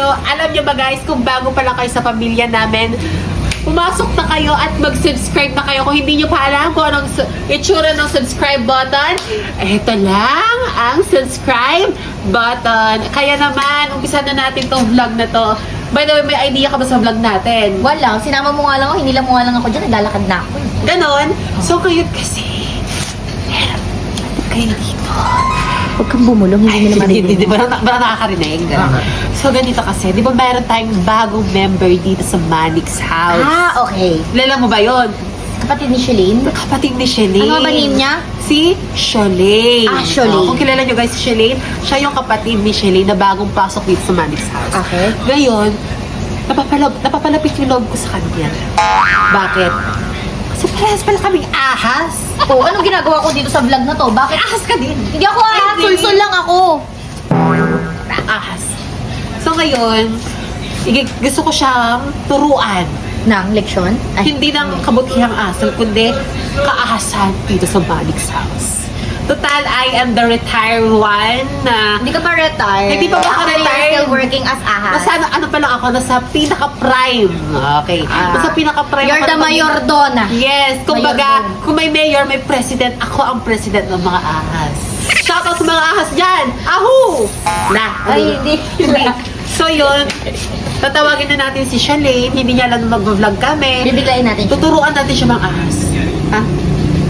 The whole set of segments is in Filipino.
kayo. Alam nyo ba guys, kung bago pa lang kayo sa pamilya namin, pumasok na kayo at mag-subscribe na kayo. Kung hindi nyo pa alam kung anong itsura ng subscribe button, ito lang ang subscribe button. Kaya naman, umpisa na natin tong vlog na to. By the way, may idea ka ba sa vlog natin? Wala, sinama mo nga lang ako, hinila mo nga lang ako dyan, naglalakad na ako. Ganon. So, kayo kasi, kayo dito. Huwag kang bumulong, hindi mo naman Di ba nakakarinig? So, ganito kasi, di ba mayroon tayong bagong member dito sa Manix House? Ah, okay. Kilala mo ba yun? Kapatid ni Shalene? Kapatid ni Shalene. Ano ba name niya? Si Shalene. Ah, Shalene. Kung kilala nyo guys si Shalene, siya yung kapatid ni Shalene na bagong pasok dito sa Manix House. Okay. Ngayon, napapalapit yung loob ko sa kanya. Bakit? Kasi parehas pala kaming ahas. Oh, anong ginagawa ko dito sa vlog na to? Bakit? Ahas ka din. Hindi ako ahas, Hindi. sulsul lang ako. Ahas. So ngayon, gusto ko siyang turuan. Nang leksyon? Ay, Hindi ng kabutihang asal, kundi kaahasan dito sa Manix House. Total, I am the retired one na... hindi ka pa retired. Hindi pa ba ako You're retired? still working as ahas. Nasa ano pa lang ako, nasa pinaka-prime. Okay. Nasa pinaka-prime. You're ako the na- mayordona. Yes. Kumbaga, Mayor. kung may mayor, may president, ako ang president ng mga ahas. Shoutout sa mga ahas dyan! Ahu! Ay, hindi. So yun, tatawagin na natin si Shalene, hindi niya alam na mag-vlog kami. Bibiglayin natin siya. Tuturuan natin siya mga ahas. Ha?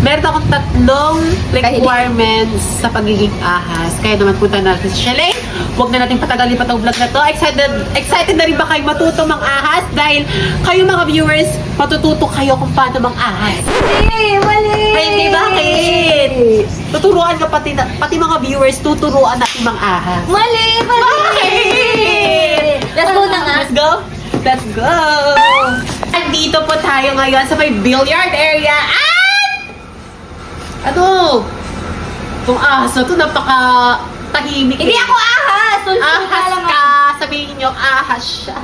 Meron akong 3 requirements sa pagiging ahas. Kaya naman punta natin si Shalene. Huwag na natin patagalin pa itong vlog na to. Excited na rin ba kayo matuto mang ahas? Dahil kayo mga viewers, matututo kayo kung paano mang ahas. Mali! Ay, hindi bakit? Tuturuan ka pati mga viewers, tuturuan natin mang ahas. Mali! Bakit? Let's go na nga. Let's go. Let's go. Andito po tayo ngayon sa may billiard area. At ano? Itong ahas na to, napaka-tahimik. Hindi ako ahas! Sulsul Ahas lang ka. Sabihin nyo, ahas siya.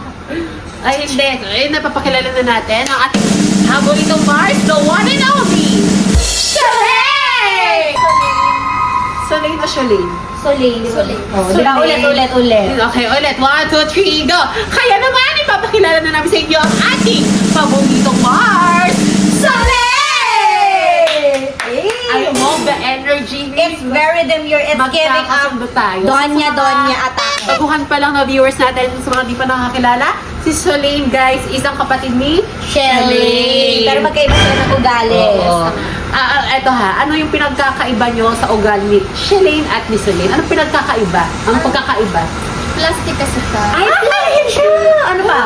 Ay, hindi. Ay, napapakilala na natin ang ating paboritong Mars, the one and only, Shalene! Shalene o Shalene? Soleil. Oh, Diba, ulit. Okay, ulit. 1, 2, 3, go! Kaya naman, ipapakilala na namin sa inyo ang ating paboritong Mars, Shalene! I love the energy. It's very demure. It's giving up. Magkakasundo tayo. Donya Sa mga atake. Baguhan pa lang na viewers natin sa mga di pa nakakilala, si Shalene guys, isang kapatid ni Shelly. Pero magkaiba sila ng ugali. Oo. Eto ha, ano yung pinagkakaiba nyo sa ugali ni Shalene at ni Shalene? Anong pinagkakaiba? Anong pagkakaiba? Plastic kasi siya. Ay, siya! Ano ba?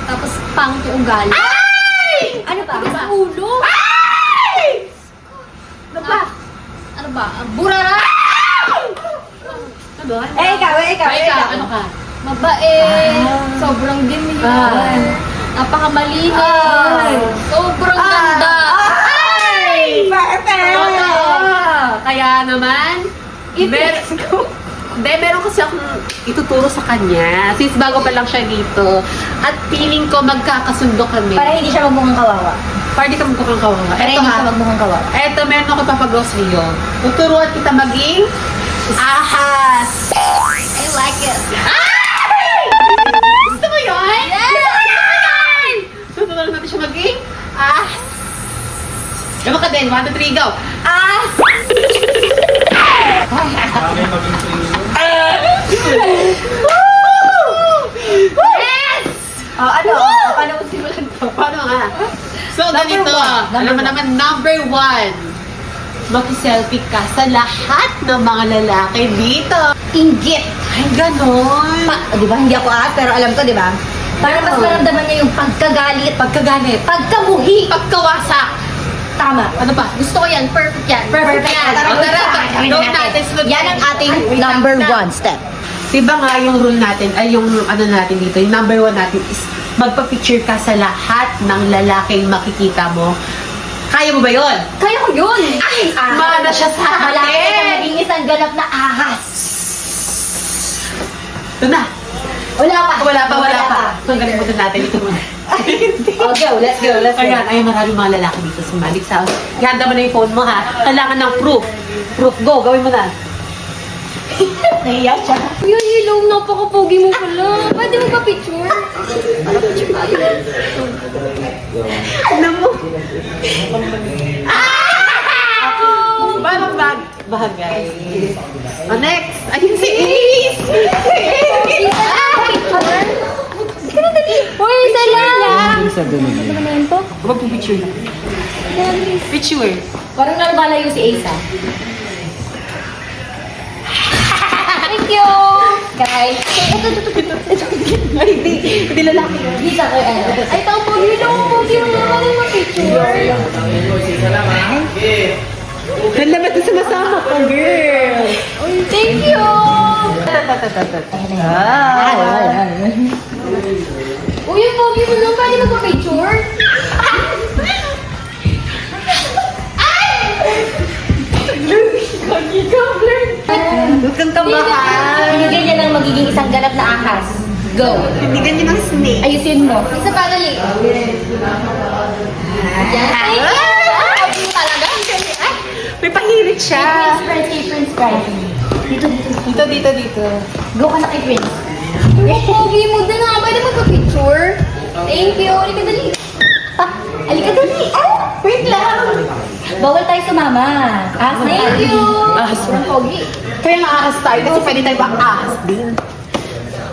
Tapos pangit yung ugali. Ay! Ano ba? Sa ulo. Ay! Ano ba? Ano ba? Burara! Ano? Ikaw. Ano ka? Mabait. Sobrang dilim. Napakamalimit. Ay. Sobrang ganda. Ay! Perfect! Totoo! Kaya naman, meron kasi akong ituturo sa kanya. Since bago pa lang siya dito. At feeling ko magkakasundo kami. Para hindi siya magmukhang kawawa. Party ka magmukhang kawawa. Para Eto hindi siya ha. magmukhang kawawa. Eto, meron ako ipapagawa sa iyo. Tuturuan kita maging ahas. I like it. Ay! Gusto mo yun? Yes! Tuturuan natin siya maging ahas. Gama ka din. 1, 2, 3, go. Ah! Yes! Oh, ano? Paano mo simulan to? Paano nga? So, ganito. Alam mo naman, number 1. Makiselfie ka sa lahat ng mga lalaki dito. Inggit. Ay, ganon. Di ba? Hindi ako ahas, pero alam ko, di ba? Para mas maramdaman niya yung pagkagalit, Pagkaganit. pagkamuhi. Pagkawasak. Tama. Ano pa? Gusto ko yan. Perfect yan. Perfect yan. O, tara, Gawin gawin natin. natin. Sunod Yan ang ating Ay, wait lang, number wait lang. 1 step. Diba nga yung rule natin, ay yung ano natin dito, yung number 1 natin is magpa-picture ka sa lahat ng lalaking makikita mo. Kaya mo ba yun? Kaya ko yun! Ay! Mana siya sa Malapit na akin! maging isang ganap na ahas. Ito na! Wala pa. Wala pa. So, galimutan natin ito muna. Okay, let's go. Ayan, ay maraming mga lalaki dito sa Manix House. Ihanda mo na yung phone mo ha. Kailangan ng proof. Proof, go, gawin mo na. Naiyak siya. Kuya, hello. Napaka-pogi mo pala. Pwede mo ba picture? Ano mo? Parang bagay. Oh, next. Ayun si Ace! Hindi ka na dali. Uy, isa lang. Isa doon. Ano naman to? Magpipicture na. Picture. Parang nalalayo si Ace, ah. Thank you. Guys. Ay, hindi lalaki. Hindi sa kay ano. Ay, ito, pogi lang. Pogi mo naman yung picture. Nalabat na sumasama ko, girl. Thank you. Uy, yung pogi mo lang. Pwede mo ba picture? Huwag kang kabahan. Hindi ganyan ang magiging isang ganap na ahas. Go. Hindi ganyan ang snake. Ayusin mo. Isa pa, dali. Thank you. Pogi mo talaga. Ay, may pahirit siya. Prince. Dito. Dito. Go ka na kay Prince. Yung pogi mo din ha. Pwede mo ba picture? Thank you. Ulit ka dali. Alika dali. Wait lang. Bawal tayo sumama. Ahas na Thank yan. you. Ahas. Ang pogi. Kaya nga ahas tayo kasi pwede tayo bang ahas din.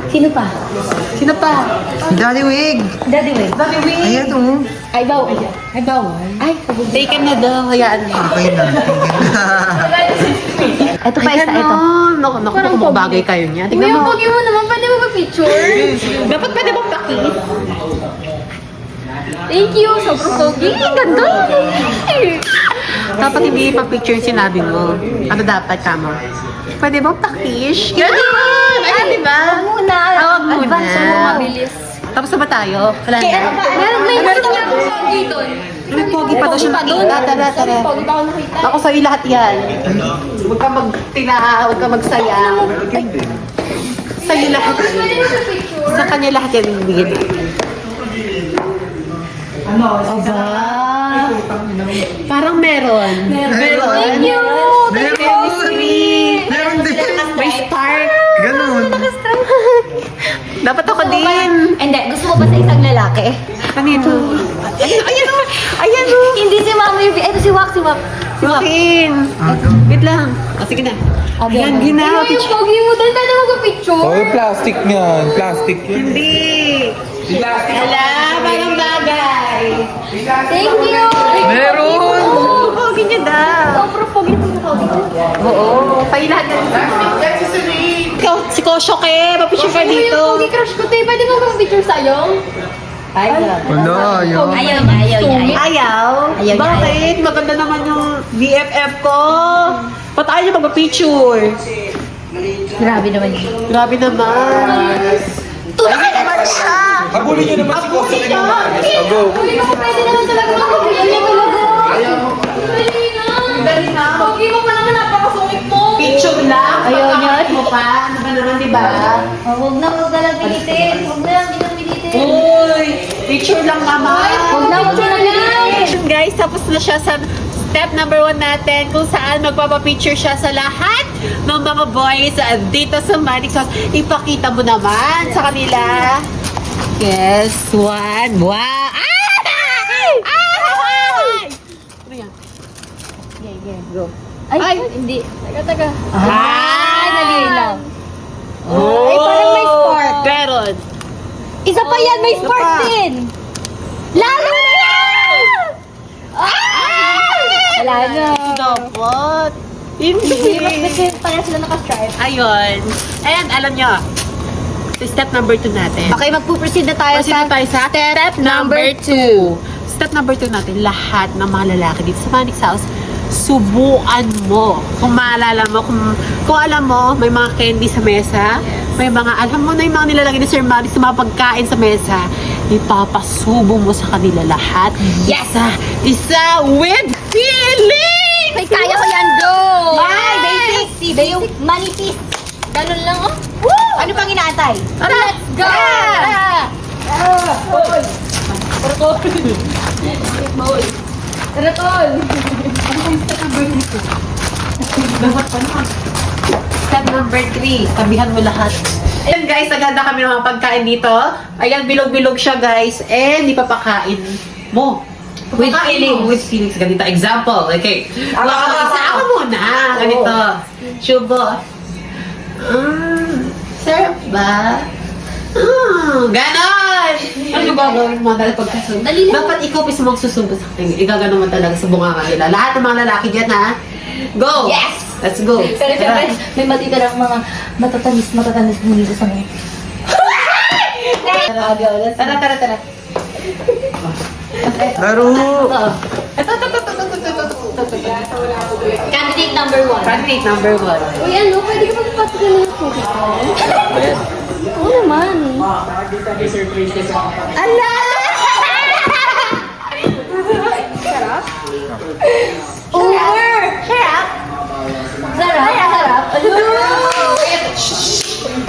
Sino pa? Sino pa? Daddy Wig! Daddy Wig. Dami wing. Ayan o. Ay, bawal. Ay, bawal. Ay, taken na daw. Hayaan mo. Okay na. Ito pa isa, ito. Naku, bagay kayo niya. Uy, Tingnan yung mo. pogi mo naman. Pwede mo ba picture? Dapat pwede bang pakis? Thank you. Sobrang pogi. Ganda. Dapat hindi pa picture yung sinabi mo. Ano dapat, kamo? Pwede bang pakish? Ganun! Ay, di ba? Muna. Tawag muna. Advance mo, mabilis. Tapos na ba tayo? Wala Kaya na. ano ba? May nakita nga akong pogi doon. May pogi pa daw siya nakita. Tara. Pogi pa ako nakita. Ako sa'yo lahat yan. Huwag ka huwag ka magsaya. Sa'yo lahat. Pwede mo ba picture? Sa kanya lahat yan ibigin. Aba. Parang meron. Meron. Thank you. Chemistry. Meron din! May spark. Ganun! Dapat ako din. Hindi, gusto mo ba sa isang lalaki? Kanito? Ayan o. Hindi si Mama yung... Ito si Wax, si Wax. Joaquin. Wait lang. Sige na. Okay. Ayan, ginawa. Uy, yung pogi mo doon. Pwede mo ba picture? Oh, yung plastic niyan. Plastic yun. Hindi. Hala, parang bagay. Thank you. Meron! Oo, pogi niya daw. Sobrang pogi mo pogi. Oo, tayo lahat yan. Ikaw, si Kosyo ke, papicture ka Uy, yung dito. pogi crush ko. Te, pwede mo ba picture sa'yo? Ay, Wala, ayaw. Ayaw niya. Ayaw? Ayaw niya, Bakit? Maganda naman yung BFF ko. Ba't ayaw niya magpa-picture? Grabe naman yun. Grabe naman. Tunay naman siya. Habulin niyo naman si Kosa. Go. Uy, ako pwede naman talaga mag-pogi. Ayaw talaga. Dali na. Pogi mo pa naman. Napakasungit mo. Picture lang. Ayaw niya. Pagkakait mo pa. Ano ba naman, di ba? Huwag na lang pilitin. Huwag na lang pilitin. Uy! Picture lang naman. Huwag na pilitin. Guys, tapos na siya sa step number 1 natin kung saan magpapapicture siya sa lahat ng mga boys dito sa Manix House. Ipakita mo naman sa kanila. Yes, one. Wow! Ay! Ano yan? Go. Ay, Hindi. Taga. Ay, nalinaw. Oh! Ay, parang may spark. Meron. Isa pa yan, may spark pa. din. Lalo na yan! Wala na. Dapat. Hindi. Kasi pala sila naka-stripe. Ayun. And alam nyo, sa step number 2 natin. Okay, magpuproceed na tayo Proceed na tayo sa step number 2. Step number 2 natin, lahat ng mga lalaki dito sa Manix House, subukan mo. Kung maalala mo, kung alam mo, may mga candy sa mesa, may mga, alam mo na yung mga nilalagay ni Sir Manix sa mga pagkain sa mesa, ipapasubo mo sa kanila lahat. Yes! Isa with feeling! May kaya ko yan, go! Ay, basic! Si yung manipis. Ganun lang oh. Ano pang inaantay? Let's go! Tara, tol! Step number 3, tabihan mo lahat. Ayan guys, naganda kami ng mga pagkain dito. Ayan, bilog-bilog siya guys. And ipapakain mo. With feelings. With feelings. Ganito. Example. Okay. Isa ako muna. Ganito. Shubo. Sarap ba? Ganon! Ano ba gawin mo dahil pagkasunod? Dapat ikaw mismo magsusubo sa akin. Igagano mo talaga sa bunganga nila. Lahat ng mga lalaki dyan ha. Go! Yes! Let's go! Pero syempre, may matitirang mga matatamis mo dito sa mga. Tara. Laro! Ito. Candidate number 1. Candidate number 1. Uy, ano? Pwede ka magpapagano ng cookie ko? Oo naman. Ala! Over! Sarap! Sarap!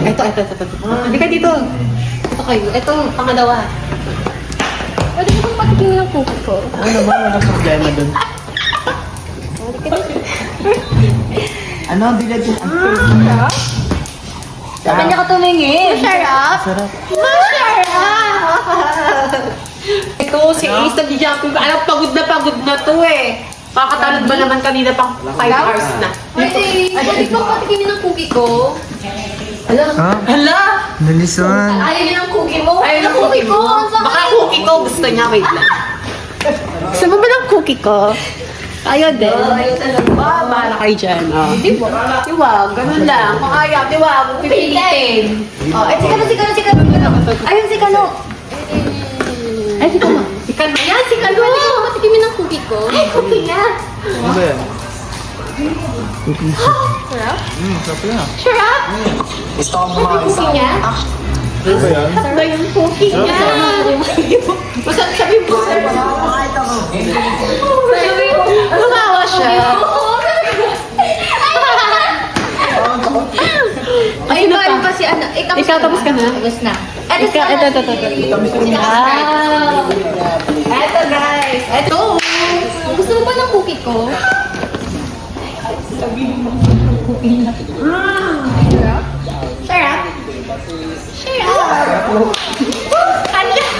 Ito. Hindi ka dito. Ito kayo. Ito, pangalawa. Pwede ka magpapagano ng cookie ko? Ano ba? Walang problema dun. Ano ang bilad yun? Sabi niya ka tumingin. Masarap. Sarap. Ito, si Ace nag-jumping. Alam, pagod na to eh. Kakatalad ba naman kanina pang 5 hours na? Pwede ka patikimin ng cookie ko? Ha? Hala! Nalisan. Ayaw niya ng cookie mo. Ayaw ng cookie mo. Baka cookie ko. Gusto niya. Wait lang. Gusto mo ba ng cookie ko? Ayaw din. Ayaw talaga. Bahala kayo dyan. Oh. Diwag. Ganun lang. Kung ayaw, diwag. Pipilitin. Oh, si Kano. Ayun, si Kano. Ay, si Kano. Si Kano yan. Si Kano. Pwede ka patikimin ng cookie ko? Ay, cookie niya. Ano ba yan? Sarap? Sarap yan. Sarap. Gusto ko Sabi cookie niya. Ano ba yan? Sarap ba yung cookie niya? Masarap sabi mo. Lumawa siya. Ay, bali pa si Ana. Ikaw, tapos ka na? Tapos na. Ito. Ito guys. Ito. Gusto mo ba ng cookie ko? Sarap.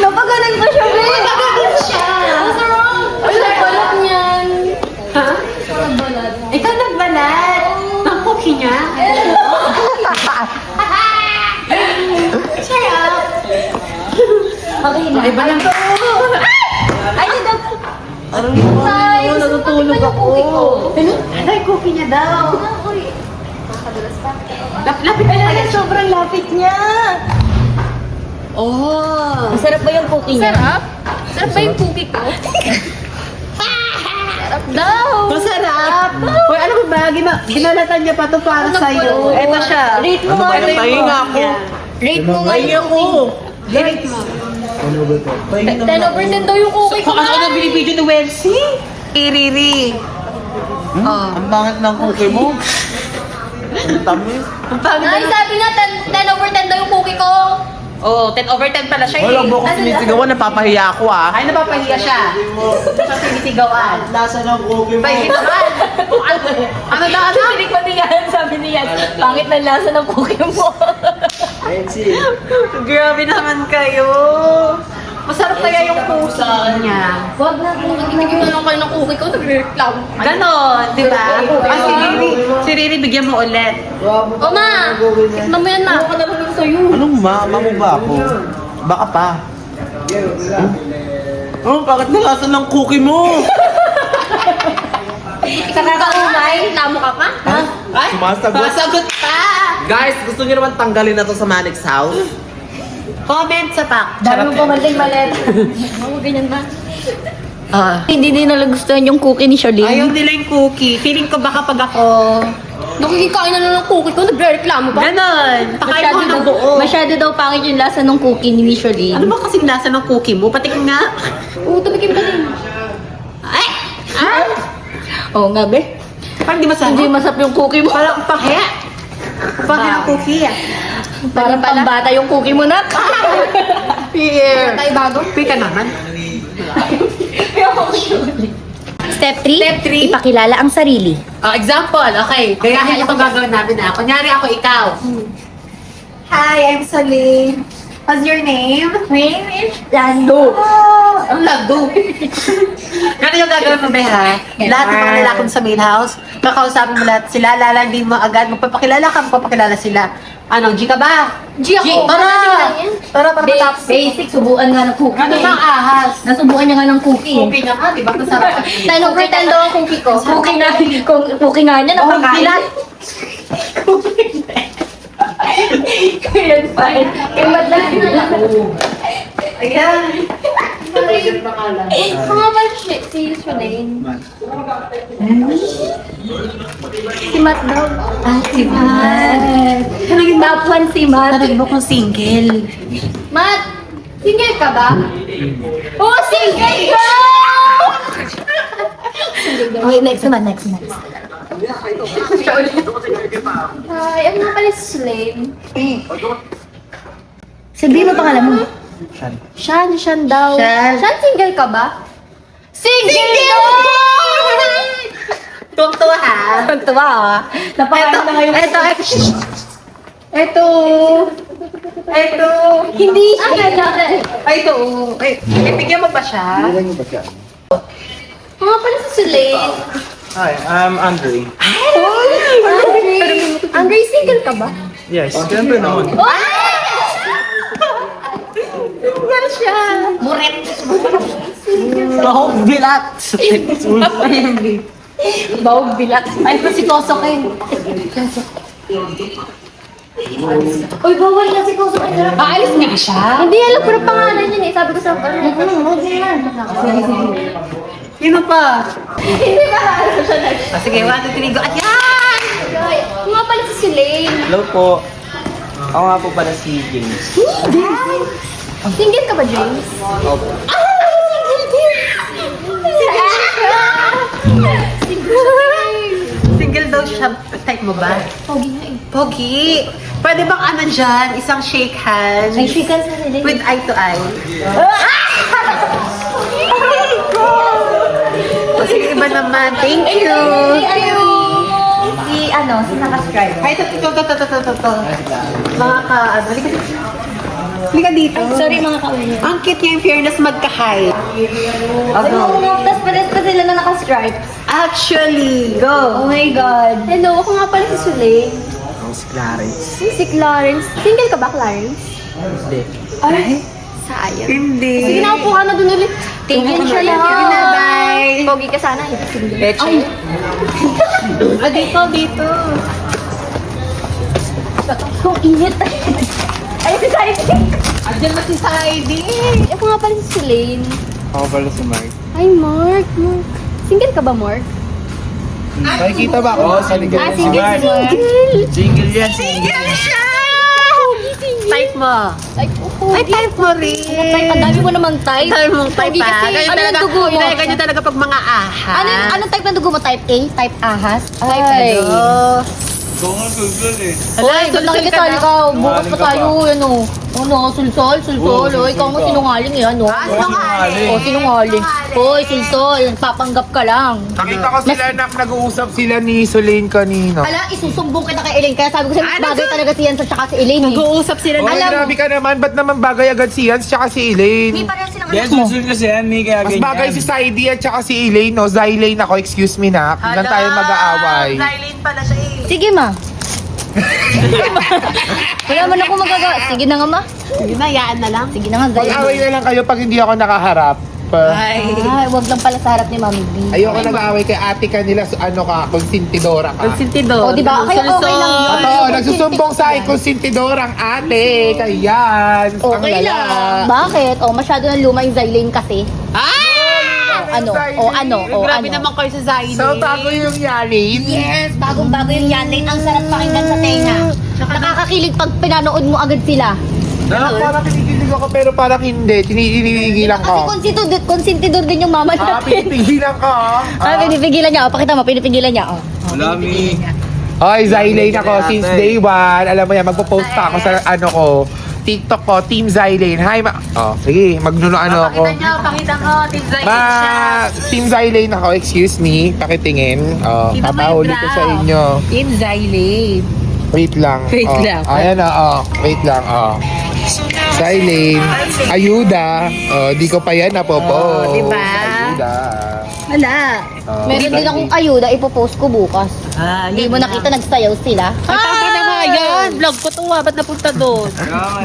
Napaganan pa siya, be. Napaganan siya. Ang balat niyan. Ha? Ang balat. Ikaw nagbalat. Ng cookie niya. Sarap. Okay na. Iba lang to. Ay, hindi daw. Ay, natutulog ako. Ay, cookie niya daw. Uy. Lapit na Ay, sobrang lapit niya. Oh. Masarap ba yung cookie niya? Sarap? Sarap ba yung cookie ko? Sarap daw. Masarap. Uy, alam mo ba? Ginalatan niya pa to para sa'yo. Ito siya. Rate mo nga. Ito yung ako. Rate mo nga yung Rate mo. Ano ba ito? 10 over 10 daw yung cookie ko. Kung ano na binibidyo ni Wensi. Iriri. Oh. Ang pangit ng cookie mo. Ang tamis. Ang pangit Ay, na. sabi na 10 over 10 daw yung cookie ko. Oh, 10 over 10 pala siya Wala eh. ba ako sinisigawan? Napapahiya ako ah. Ay, napapahiya siya. Siya sinisigawan. Lasa ng cookie mo. Pahiya naman. Ano na ano? Hindi ko niyan, sabi niya. Pangit na lasa ng cookie mo. Nancy. Grabe naman kayo. Masarap kaya yung cookie niya. Wag na. Nagiging na lang kayo ng cookie ko, nagre-reklamo. Ganon, di ba? Si Riri, bigyan mo ulit. O ma, tikman mo yan ma. Ako na lang sa'yo. Anong mama mo ba ako? Baka pa. Oh, bakit nalasa ng cookie mo? Kakakaumay, tamo ka pa? Ay, Sumasagot. masagot pa! Guys, gusto niyo naman tanggalin na to sa Manix house? Comment sa pack. Dami mong pamaling malet. Oo, ganyan ba? Hindi din nagustuhan yung cookie ni Charlene. Ayaw nila yung cookie. Feeling ko baka pag ako... Nakikikain na lang ng cookie ko, nagre-reklamo pa. Ganon! Pakain mo ng buo. Masyado daw pangit yung lasa ng cookie ni Charlene. Ano ba kasing lasa ng cookie mo? Patikin nga. Oo, tumikim ka din. Ay! Ah! Oo nga, be. Parang di masarap. Hindi masap yung cookie mo. Parang pahe. Pahe ng cookie. Parang pambata yung cookie mo na. Here. Tayo bago? Pika naman. Step 3, Step three. ipakilala ang sarili. Oh, example, okay. Gayahin itong gagawin namin na. Kunyari ako, ikaw. Hi, I'm Celine. What's your name? My name is Lando. Ang lagdo. Ganun yung gagawin mo, Beha. Lahat ng mga lalaki sa main house, kakausapin mo lahat sila, lalandi mo agad, magpapakilala ka, magpapakilala sila. Ano, G ka ba? G ako. Tara! Natin yan. Tara, para matapos. Basic, subukan nga ng cookie. Ano bang ahas? Nasubukan niya nga ng cookie. Cookie nga ka, di ba? Masarap. Tanong ko tando ang cookie ko. Cookie na, cookie nga niya, Oh, napakain. bilat. Kaya fine. Kaya madlang. Ayan. Mga ba si Shulaine? Si Matt daw. Ah, si Matt. Top 1 si Matt. Narinig mo kung single. Matt, single ka ba? Oh, single ka! Okay, next naman, next. Hi, ako nga pala si Shulaine. Sabihin mo pangalan mo. Shan daw. Shan. Shan, single ka ba? Single! Tuwang-tuwa ha. Tuwa ah. Napakain na ngayon. Ito. Hindi siya. Ay, ito. Ay, bigyan mo ba siya? Ako nga pala si Shulaine. Hi, I'm Andre. Andre, single ka ba? Yes, siyempre naman. Yan siya. Muret. Bahog bilat. Bawag bilat. Ay, ito si Kosokin. Uy, bawal na si Koso. Aalis nga siya. Hindi, alam ko na pangalan yun eh. Sabi ko sa Sino pa? Hindi ba alam siya na? Sige, 1, 2, 3, go. At yan! Ako nga pala si Shulaine. Hello po. Ako nga po pala si James. Single ka ba, James? Opo. Single daw siya. Type mo ba? Pogi nga eh. Pogi. Pwede bang ano dyan? Isang shake hands? Ay, chicken sa nila. With eye to eye. O, sige, iba naman. Thank you. Si naka-subscribe. Ay, ito. Mga ka, ano, halika dito. Sorry mga kaulit. Ang cute niya yung fairness magka-hi. Tapos pares pa sila na naka-subscribe. Actually, Oh go. my God. Hello, ako nga pala si Shulaine. Ako si Clarence. Si Clarence. Single ka ba, Clarence? Hindi. Ay, sayang. Hindi. Sige na, upo ka na dun ulit. Tingin siya lang. Sige na, bye. Pogi ka sana, hindi single. Leche. Ah, dito. Kung init. Ay, si Saidi. Andiyan na si Saidi. Ako nga pala si Shulaine. Ako pala si Mark. Ay, Mark. Single ka ba, Mark? Nakikita ba ako sa ligaw? Ah, single. Single yan, single. Type mo. Like, Ay, type mo rin. Ang dami mo namang type. Type mong type Pogi pa. kasi. Ganyan Anong talaga, dugo mo? ganyan talaga pag mga aha. Anong type ng dugo mo? Type A? Type ahas? Type Ay. ano? Oy, ba't nakikisali ka? Bukas pa tayo, ano? Ano, sulsol? Oy, ikaw mo sinungaling eh, ano? Sinungaling. Oh, sinungaling. Hoy, sulsol, papanggap ka lang. Nakita ko sila nag-uusap sila ni Solen kanina. Ala, isusumbong kita kay Elaine. Kaya sabi ko sa'yo, mas bagay talaga si Yansa tsaka si Elaine eh. Nag-uusap sila Oy, na. grabe ka naman. Ba't naman bagay agad si Yans tsaka si Elaine? Pareha silang Yan, anak mo. susunod kasi yan, may kaya Mas ganyan. bagay si Saidi at tsaka si Elaine, no? Zylane ako, excuse me na. Huwag lang tayo mag-aaway. Zylene pala siya eh. Sige ma. Wala man ako magagawa. Sige na nga ma. Sige na, yaan na lang. Sige na nga, Zay. Mag-aaway na lang kayo pag hindi ako nakaharap. Ay. Ay, wag lang pala sa harap ni Mami B. Ayoko nag-aaway kay ate kanila, ano ka, konsintidora ka. Sintidor. O, di ba? Kaya okay lang yun. Oo, nagsusumbong sa akin konsintidorang ate, kay Yans. Ang Okay lala. lang. Bakit? O, masyado na luma yung Zylane kasi. Ano? O ano? O Grabe ano? naman kayo sa Zylene. So, bago yung Yarin. Yes, bagong-bago yung Yanlane. Ang sarap pakinggan sa tenga. Nakakakilig pag pinanood mo agad sila. Parang kinikilig ako pero parang hindi. Tinitigilan Kasi ko. konsentidor din yung mama natin. Pinipigilan ko. Pinipigilan niya. O, pakita mo, pinipigilan niya. O. Wala, mi. Oy, Zylane ako since day one. Alam mo yan, magpo-post pa ako sa ano ko, TikTok ko, Team Zylane. Hi, sige, magnuno-ano ako. Pakita ko, Team Zylene siya. Team Zylane ako, excuse me. Pakitingin. Tingnan mo Papahuli yung ko sa brow. inyo. Team Zylene. Wait lang. Wait lang. Ayan na, wait lang, Zylane. Ayuda. Di ko pa yan napopost. Diba? Ayuda. Wala. Meron din akong ayuda, ipopost ko bukas. Hindi mo nakita, nagsayaw sila. Tama na nga yan. Vlog ko to ba't napunta doon?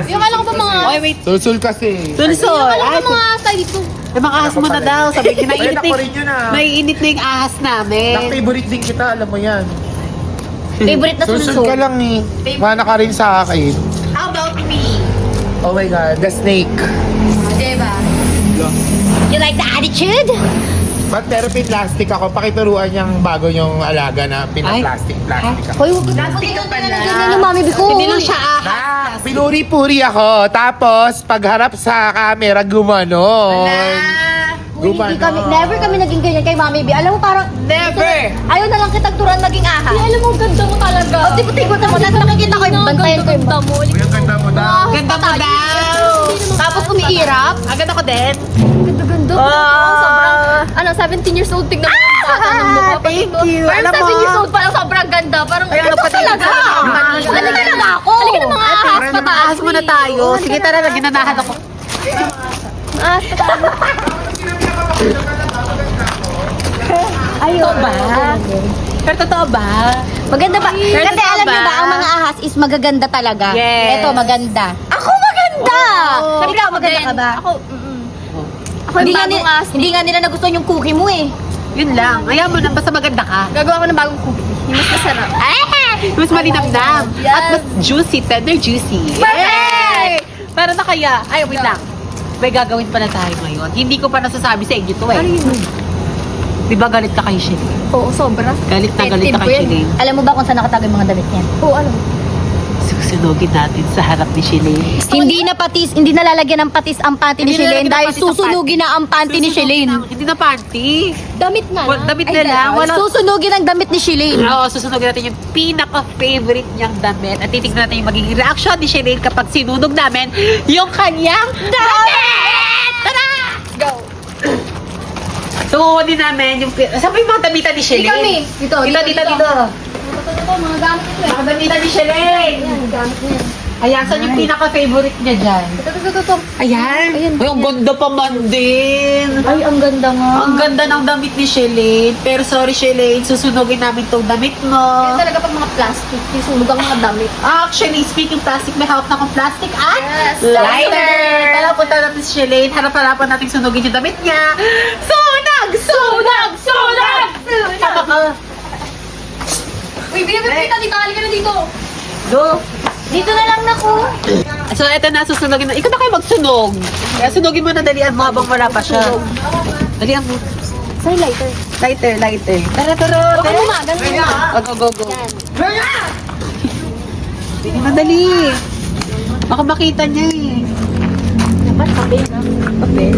Yung kala ko ba mga... Oy, wait. Sulsul kasi. Tulsol. Kala ko mga type 2. Yung mga ahas mo na daw. Sabi ko, Ay, ako rin yun naiinit na yung ahas namin. Favorite din kita, alam mo yan. Favorite na Sulsul susunod. ka lang Mana ka rin sa akin. How about me? Oh my God, the snake. Diba? You like the attitude? Pero pinlastic ako. Pakituruan niyang bago niyong alaga na pinaplastic ako. Hoy, huwag na ganyan yung mami ko. Hindi lang siya ahas. Pinuri-puri ako. Tapos, pagharap sa camera, gumanon. Never kami naging ganyan kay Mami B. Alam mo, parang... Never. Ayaw na lang kitang turan maging aha. Alam mo, ganda mo talaga. O, tipo-tipo na mo. Tapos nakikita ko yung bantayan ko yung Ganda mo. Ganda mo daw. Ganda mo daw. Tapos umiirap. Agad ako din. Ganda-ganda mo. Sobrang, 17 years old. Tignan mo yung bata ng mukha. Thank you. Parang Alam mo, 7 years old pa lang, sobrang ganda. Parang, Ay, ito pati- talaga. Halika na ba ako? Halika na mga ahas. Sige, ahas muna tayo. Sige, tara na. Ginanahan ako. Ahas pataas. Ayaw ba? Pero totoo ba? Maganda ba? Pero Kasi totoo alam niyo ba? ba, ang mga ahas is magaganda talaga. Yes. Ito, maganda. Ako maganda! Oo. Ikaw, maganda ka ba? Ako, Ako Hindi yung nga, bagong ahas. hindi nga nila nagustuhan yung cookie mo eh. Yun lang. Ayaw mo na. Basta maganda ka. Gagawa ko ng bagong cookie. Yung mas masarap. Mas malinamnam. Yes. At mas juicy. Tender juicy. Perfect! Para na kaya. Ay, wait lang. May gagawin pa na tayo ngayon. Hindi ko pa nasasabi sa inyo to eh. Ano yun? Di ba galit ka kay Shin? Oo, sobra. Galit na galit Tip ka ko kay yan. Shin. Alam mo ba kung saan nakatago yung mga damit niya? Oo, ano? Susunogin natin sa harap ni Shin. Hindi na lalagyan ng patis ang panty ni Hindi Shelene lalagyan ng dahil patis ang susunugin na ang panty ni Shelene. Hindi na panty. Damit na. Damit na lang. Wala. Susunugin ang damit ni Shelene. Oo, susunogin natin yung pinaka-favorite niyang damit at titignan natin yung magiging reaction ni Shelene kapag sinunog namin yung kanyang damit! Tara! Go. Tungunin namin yung... Saan ba yung mga damitan ni Shelene? kami. Dito. Dito. Ito, mga gamit ito eh. Mga damitan ni Shelene. Yan, gamit niya. Ayan, saan yung pinaka-favorite niya dyan? Ito. Ayan. Ay, ang ganda pa man din. Ay, ang ganda nga. Ang ganda ng damit ni Shelene. Pero sorry, Shelene, susunogin namin tong damit mo. Yan talaga pag mga plastic. Susunog ang mga damit. Actually, speaking plastic, may hawak na akong plastic at Yes. lighter. Tara, punta natin si Shelene. Harap-harapan natin sunogin yung damit niya. Sunog! Sunog! Sunog! Tama ka. Uy, binibig kita dito. Halika na dito. Go! Dito na lang naku. So, eto na, susunogin na. Ikaw na kayo magsunog. Kaya sunogin mo na, dalian mo habang wala pa siya. Dalian mo. Say lighter. Lighter. Tara. Ganun na. Go. Hindi madali. Baka makita niya eh. Dapat papel na. Papel.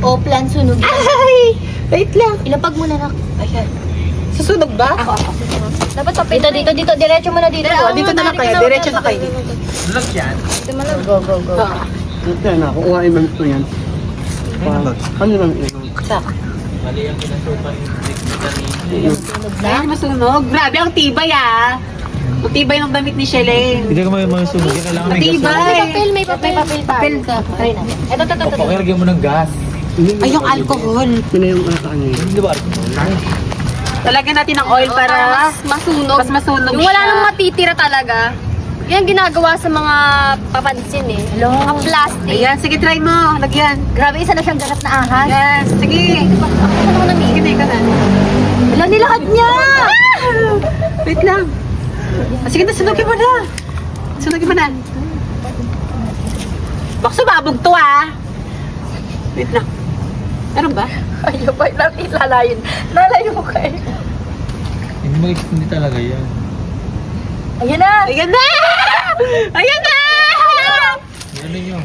O, plan sunugin. Ay! Wait lang. Ilapag mo na nak. Ayan. Susunog ba? Ako. Dapat papel. Dito. Diretso mo na dito. Dito na lang kayo. Diretso na kayo dito. Dito mo lang. Go. Ito na, kukuhain mo ito yan. Ano lang yun? Ayan, masunog. Grabe, ang tibay ah. Ang tibay ng damit ni Shelene. Hindi ka may masunog. Kailangan may gas. Tibay. May papel tayo. Try na. Ito. Pakilagyan mo ng gas. Ay, yung alcohol. Yun na yung ano yun. Hindi ba? Talagyan natin ng oil para Mas masunog. mas masunog Yung wala siya. nang matitira talaga. Yan ginagawa sa mga papansin eh. Mga plastic. Ayan, sige, try mo. Lagyan. Grabe, isa na siyang ganap na ahas. Yes, sige. Sige na. Wala nilakad niya! Wait lang. Sige na, sunogin mo na. Sunogin mo na. Baka sumabog to ah. Wait lang. Meron ba? Ayaw ba? Lalayin. Lalayo kayo. Hindi talaga yan. Ayan na! Ayan na! Ayan na! Ano nyo?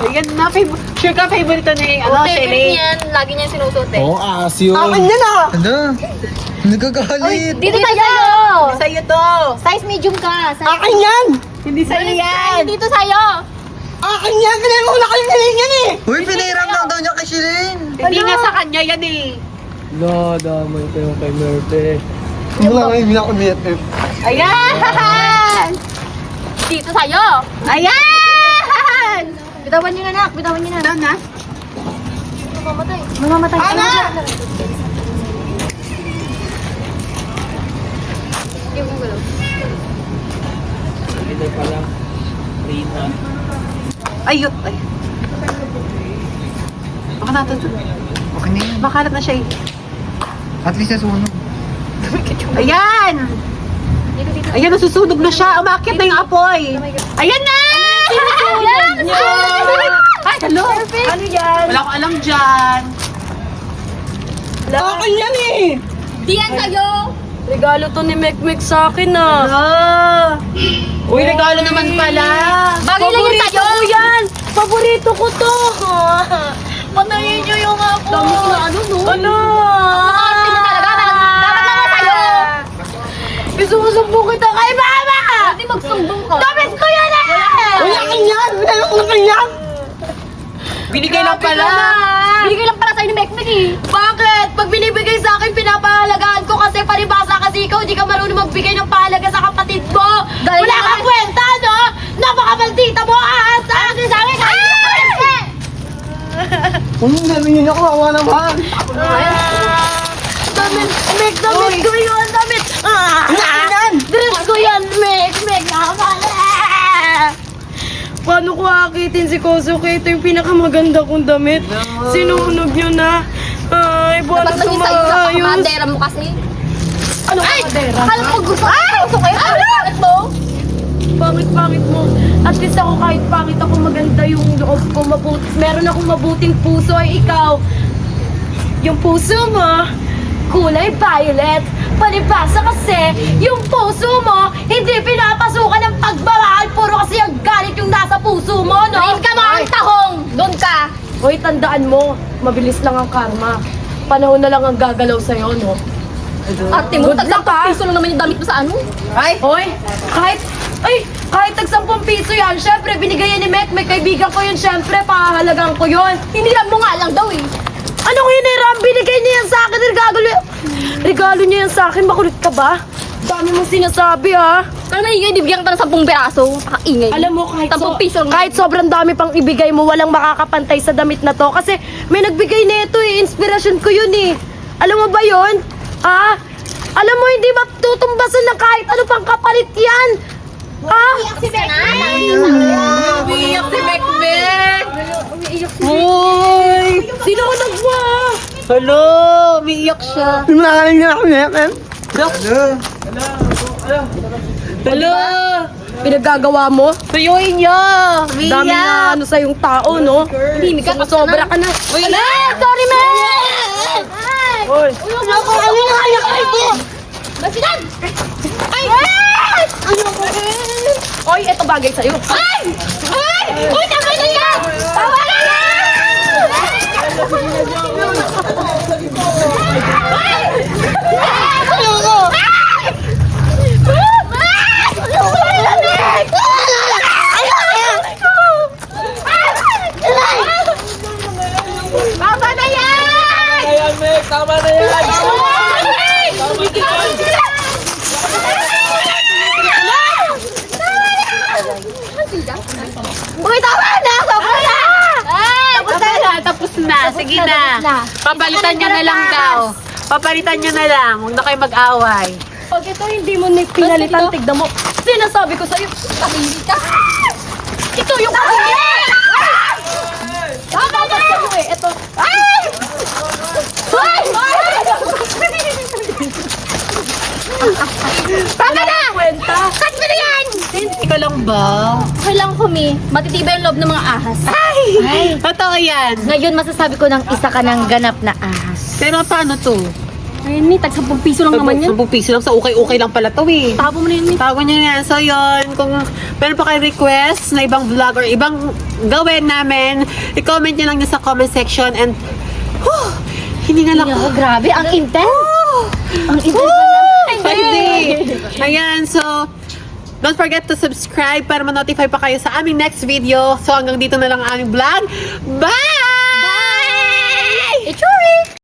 Ayan na, sure ka favorite ni ano, Favorite Shelly? niyan, lagi niya sinusuot eh. Oo, aas yun. Akin yan ah! Ano? Nagkagalit. Dito sa'yo! Sa'yo to! Size medium ka. Size Akin yan! Hindi sa'yo yan! Dito sa'yo! Akin yan! Kailangan ko na kayo yan eh! Uy, pinahiram lang daw niya kay Shirin. Hindi nga sa kanya yan eh! La, damay kayo kay Merte. Wala nga yung ako BFF. Ayan! Dito sa'yo! Ayan! Bitawan niyo na, nak. Bitawan niyo na. Doon na? Mamamatay. Mamamatay ka na. Hindi mo galaw. Ayun! Ay! Baka natin to. Okay na yan. Makalat na siya eh. At least nasunog. Ayan! Ayan, nasusunog na siya. Umakit na yung apoy. Ayan na! Ay, hello! Ano yan? Wala ko alam dyan. Akin yan eh! Di yan sa'yo! Regalo to ni Mekmek sa akin ah. Uy, regalo naman pala. Bagay lang yun sa'yo! yan! Paborito ko to! Patayin niyo yung ako! Dami ko na ano, no? Ano? Arte mo talaga! Dapat lang sa'yo! Isusumbong kita kay mama! Hindi magsumbong ka! Damit ko yan eh! Uy, akin yan! Kailangan ko na kayo yan! Binigay lang pala. Binigay lang para sa'yo ni Mekmek eh! Bakit? Pag binibigay sa akin, pinapahalagaan ko kasi palibasa kasi ikaw, di ka marunong magbigay ng pahalaga sa kapatid mo! Dahil Wala nga- kang kwenta, no? Napakamaldita mo! Aasa kasi sa akin! Kung narinig ako, awa naman! Damit! Damit ko yun! Damit! Dress ko yan! Mek! Paano ko akitin si Kosuke? Ito yung pinakamaganda kong damit. Sinunog nyo na. Ay, buwan Dapat na lang yun sa'yo! sumaayos. Napakamadera mo kasi! Ano Ay! kamadera? Akala mo gusto ko! Gusto kayo! Pangit mo! Pangit mo. At least ako kahit pangit ako maganda yung loob ko. Meron akong mabuting puso ay ikaw. Yung puso mo, kulay violet. Palibasa kasi, yung puso mo, hindi pinapasukan ng pagmamahal. Puro kasi ang galit yung nasa puso mo, no? Rin ka mga tahong! Doon ka! Hoy, tandaan mo, mabilis lang ang karma. Panahon na lang ang gagalaw sa'yo, no? Arte mo, Good luck, ah. piso lang naman yung damit mo sa ano? Hoy, kahit tag 10 piso yan, syempre, binigay yan ni Mek. May kaibigan ko yun, syempre, pahalagang ko yun. Hiniram mo nga lang daw eh! Anong hiniram? Binigay niya yan sa akin. Regalo niya yan sa akin. Makulit ka ba? Dami mong sinasabi, ha? Pero maingay, bibigyan ka pa ng 10 peraso. Pakaingay. Alam mo, kahit, 10 piso lang. kahit sobrang dami pang ibigay mo, walang makakapantay sa damit na to. Kasi may nagbigay na ito eh. Inspirasyon ko yun eh. Alam mo ba yun? Ha? Alam mo, hindi matutumbasan ng kahit ano pang kapalit yan. Ha? Umiyak si Mekmek. Uy! Sino ko nagwa? Hello! Umiiyak siya. Hindi mo nakaling niya ako BFF. Hello! Pinagagawa mo? Tuyuin niyo! Dami na ano sa yung tao, no? Hindi ka Sobra ka na. Uy! Sorry, man! Hoy! Basilan! Oy, eto bagay sa'yo. Ay! Ay! Uy, tama na yan! Tawa na Tama na yan! Ayan, Mek! Tama na yan! Uy, tama na! Tama na! Tapos na. Sige na. Papalitan nyo na lang daw. Papalitan nyo na lang. Huwag na kayo mag-away. Pag ito hindi mo na pinalitan, tignan mo. Sinasabi ko sa'yo, Tahimik ka! ito yung Tama na! Ito. Ay! Tama na! Kwenta. Cut mo na yan! Hindi ka lang ba? Okay lang ko, Mi. Matitibay ang loob ng mga ahas. Totoo yan. Ngayon masasabi ko ng isa ka ng ganap na ahas. Pero paano to? Ayun, Mi. Tag 10 piso lang naman yan. 10 piso lang sa ukay-ukay lang pala to eh. Tapo mo na yun, Mi. Tago nyo yan. So yun, kung meron pa kayo request na ibang vlogger, ibang gawin namin. I-comment nyo lang dyan sa comment section and hindi nga lang Ako, grabe, ang intense. Ang intense na Ayan, so don't forget to subscribe para ma-notify pa kayo sa aming next video. So hanggang dito na lang ang aming vlog. Bye!